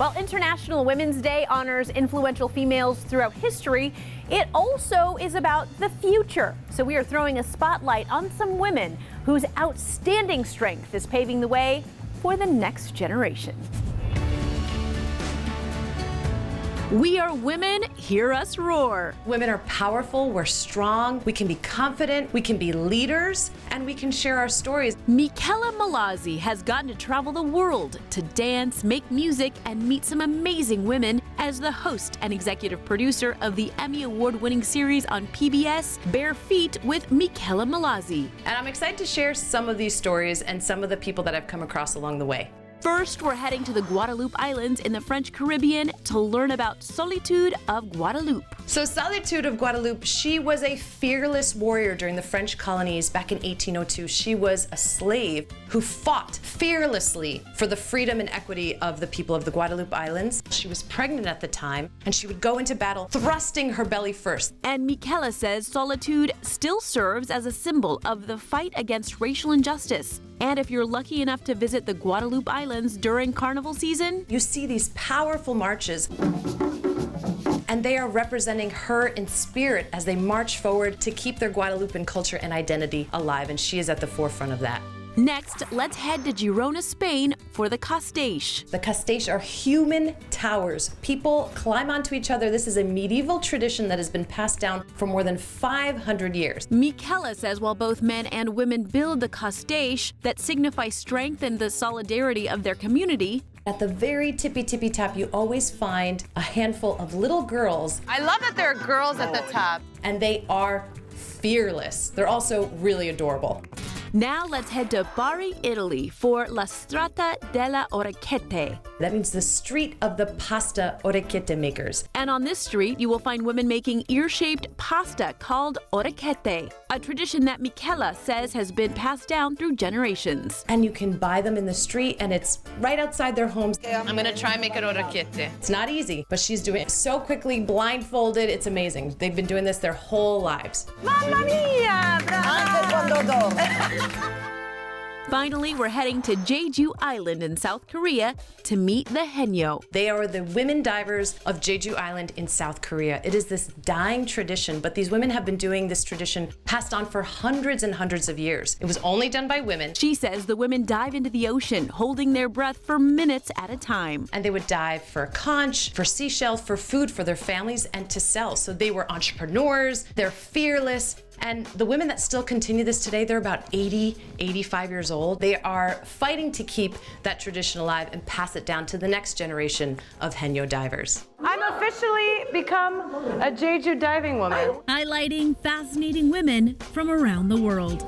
While International Women's Day honors influential females throughout history, it also is about the future. So we are throwing a spotlight on some women whose outstanding strength is paving the way for the next generation. We are women, hear us roar. Women are powerful, we're strong, we can be confident, we can be leaders, and we can share our stories. Michela Malazzi has gotten to travel the world to dance, make music, and meet some amazing women as the host and executive producer of the Emmy Award-winning series on PBS, Bare Feet with Michela Malazzi. And I'm excited to share some of these stories and some of the people that I've come across along the way. First, we're heading to the Guadeloupe Islands in the French Caribbean to learn about Solitude of Guadeloupe. So Solitude of Guadeloupe, she was a fearless warrior during the French colonies back in 1802. She was a slave who fought fearlessly for the freedom and equity of the people of the Guadeloupe Islands. She was pregnant at the time, and she would go into battle thrusting her belly first. And Michela says Solitude still serves as a symbol of the fight against racial injustice. And if you're lucky enough to visit the Guadeloupe Islands during carnival season, you see these powerful marches, and they are representing her in spirit as they march forward to keep their Guadeloupean culture and identity alive, and she is at the forefront of that. Next, let's head to Girona, Spain for the Castaiche. The Castaiche are human towers. People climb onto each other. This is a medieval tradition that has been passed down for more than 500 years. Michela says while both men and women build the Castaiche that signify strength and the solidarity of their community, at the very tippy top, you always find a handful of little girls. I love that there are girls at the top. And they are fearless. They're also really adorable. Now let's head to Bari, Italy for La Strada della Orecchiette. That means the street of the pasta orecchiette makers. And on this street, you will find women making ear-shaped pasta called orecchiette, a tradition that Michela says has been passed down through generations. And you can buy them in the street, and it's right outside their homes. I'm gonna try and make it orecchiette. It's not easy, but she's doing it so quickly, blindfolded. It's amazing. They've been doing this their whole lives. Mamma mia! Finally, we're heading to Jeju Island in South Korea to meet the Haenyeo. They are the women divers of Jeju Island in South Korea. It is this dying tradition, but these women have been doing this tradition passed on for hundreds and hundreds of years. It was only done by women. She says the women dive into the ocean, holding their breath for minutes at a time. And they would dive for conch, for seashells, for food for their families, and to sell. So they were entrepreneurs, they're fearless. And the women that still continue this today, they're about 80, 85 years old. They are fighting to keep that tradition alive and pass it down to the next generation of Haenyeo divers. I'm officially become a Jeju diving woman. Highlighting fascinating women from around the world.